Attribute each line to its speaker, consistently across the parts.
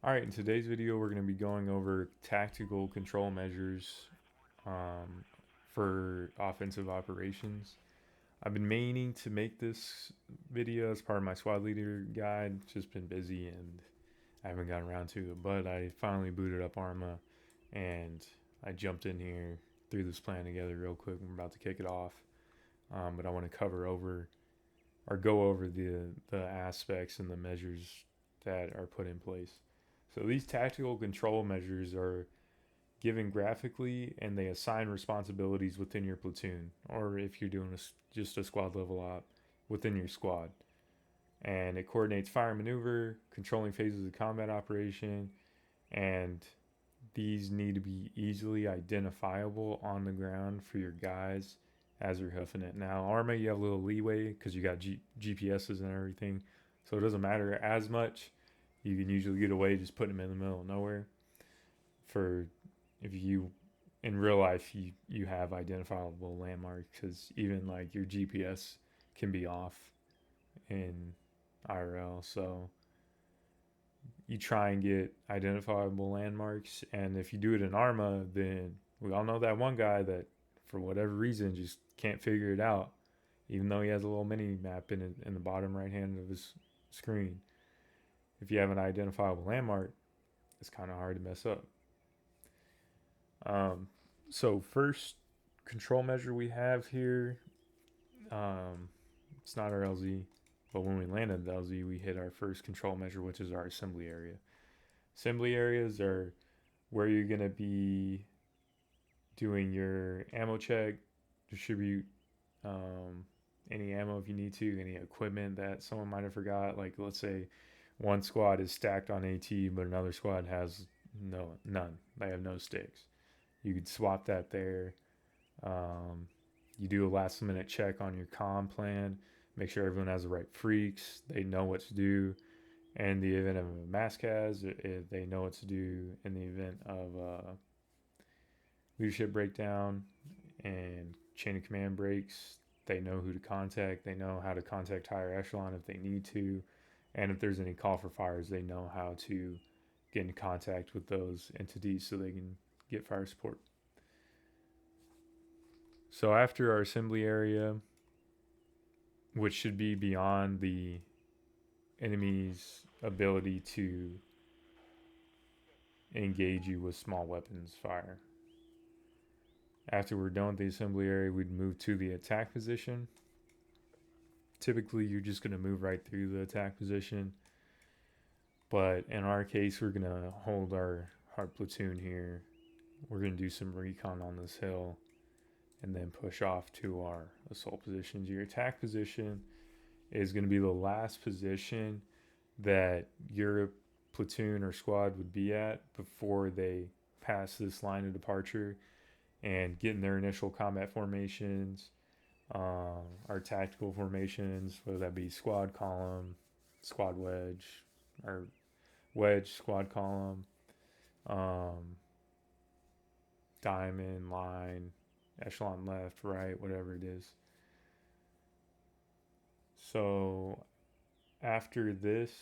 Speaker 1: Alright, in today's video we're going to be going over tactical control measures um, for offensive operations. I've been meaning to make this video as part of my squad leader guide, just been busy and I haven't gotten around to it, but I finally booted up Arma and I jumped in here, threw this plan together real quick. I'm about to kick it off, but I want to cover over or go over the aspects and the measures that are put in place. So these tactical control measures are given graphically and they assign responsibilities within your platoon, or if you're doing just a squad level op, within your squad. And it coordinates fire and maneuver, controlling phases of combat operation, and these need to be easily identifiable on the ground for your guys as you're hoofing it. Now, Arma, you have a little leeway because you got GPSs and everything, so it doesn't matter as much. You can usually get away just putting them in the middle of nowhere. For if you in real life you have identifiable landmarks, because even like your GPS can be off in IRL, so you try and get identifiable landmarks. And if you do it in Arma, then we all know that one guy that for whatever reason just can't figure it out, even though he has a little mini map in the bottom right hand of his screen. If you have an identifiable landmark, it's kind of hard to mess up. Um, so first control measure we have here, um, it's not our LZ, but when we landed the LZ, we hit our first control measure, which is our assembly area. Assembly areas are where you're going to be doing your ammo check, distribute um, any ammo if you need to, any equipment that someone might have forgot. Like let's say one squad is stacked on AT, but another squad has none. They have no sticks. You could swap that there. Um, you do a last minute check on your comm plan, make sure everyone has the right freaks, they know what to do. In the event of a mass cas, they know what to do. In the event of leadership breakdown and chain of command breaks, they know who to contact. They know how to contact higher echelon if they need to. And if there's any call for fires, they know how to get in contact with those entities so they can get fire support. So after our assembly area, which should be beyond the enemy's ability to engage you with small weapons fire. After we're done with the assembly area, we'd move to the attack position. Typically, you're just going to move right through the attack position, but in our case, we're going to hold our platoon here. We're going to do some recon on this hill and then push off to our assault positions. Your attack position is going to be the last position that your platoon or squad would be at before they pass this line of departure and get in their initial combat formations, our tactical formations, whether that be squad column, squad wedge, or wedge, squad column, um, diamond, line, echelon left, right, whatever it is. So after this,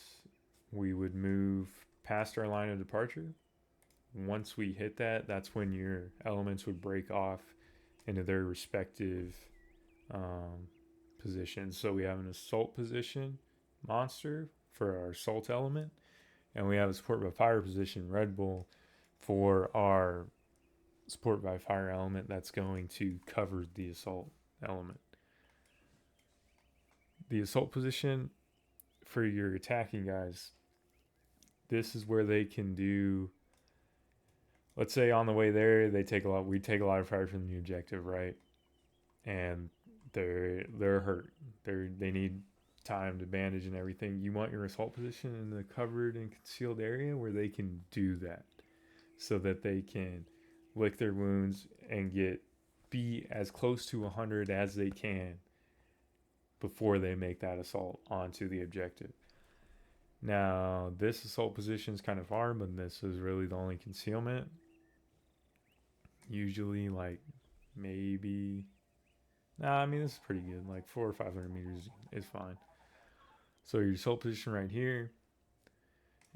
Speaker 1: we would move past our line of departure. Once we hit that, that's when your elements would break off into their respective um, positions. So we have an assault position monster for our assault element, and we have a support by fire position Red Bull for our support by fire element that's going to cover the assault element. The assault position for your attacking guys, this is where they can do, let's say on the way there we take a lot of fire from the objective, right? And they're hurt. They need time to bandage and everything. You want your assault position in the covered and concealed area where they can do that, so that they can lick their wounds and be as close to 100 as they can before they make that assault onto the objective. Now, this assault position is kind of far, but this is really the only concealment. Usually, like maybe, nah, I mean, this is pretty good. Like 400 or 500 meters is fine. So your assault position right here,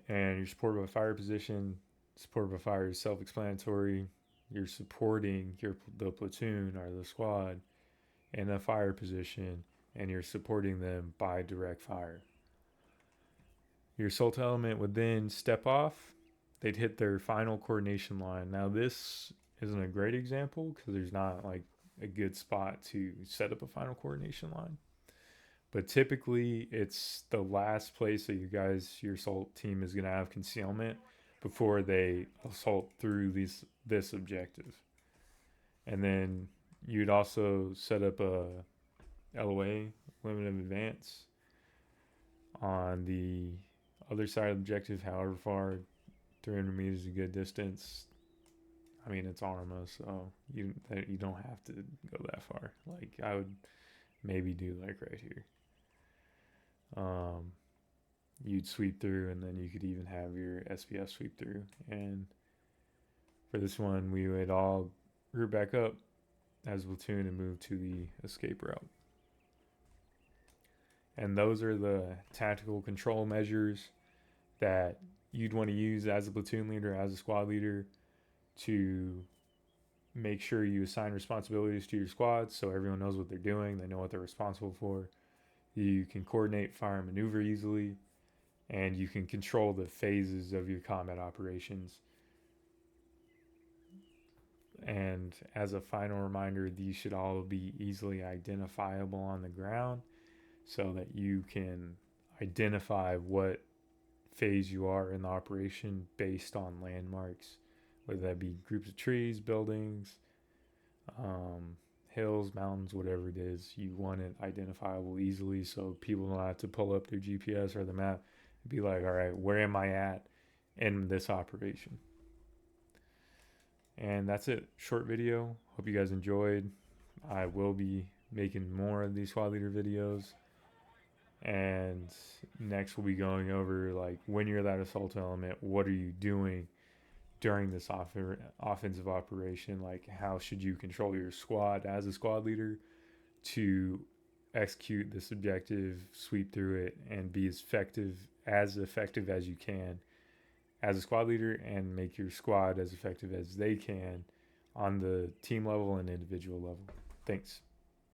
Speaker 1: And your support by fire position, support by fire is self-explanatory. You're supporting the platoon or the squad in a fire position, and you're supporting them by direct fire. Your assault element would then step off. They'd hit their final coordination line. Now, this isn't a great example because there's not like a good spot to set up a final coordination line. But typically, it's the last place that your assault team is going to have concealment before they assault through this objective. And then you'd also set up a LOA, limit of advance, on the other side of the objective, however far. 300 meters is a good distance. I mean, it's Arma, so you don't have to go that far. Like, I would maybe do like right here. You'd sweep through, and then you could even have your SPF sweep through. And for this one, we would all group back up as a platoon and move to the escape route. And those are the tactical control measures that you'd want to use as a platoon leader, as a squad leader, to make sure you assign responsibilities to your squad so everyone knows what they're doing, they know what they're responsible for. You can coordinate, fire, and maneuver easily, and you can control the phases of your combat operations. And as a final reminder, these should all be easily identifiable on the ground so that you can identify what phase you are in the operation based on landmarks, whether that be groups of trees, buildings, hills, mountains, whatever it is. You want it identifiable easily so people don't have to pull up their GPS or the map and be like, all right, where am I at in this operation? And that's it. Short video. Hope you guys enjoyed. I will be making more of these squad leader videos. And next we'll be going over like when you're that assault element, what are you doing during this offensive operation? Like, how should you control your squad as a squad leader to execute this objective, sweep through it, and be as effective as you can as a squad leader, and make your squad as effective as they can on the team level and individual level. Thanks.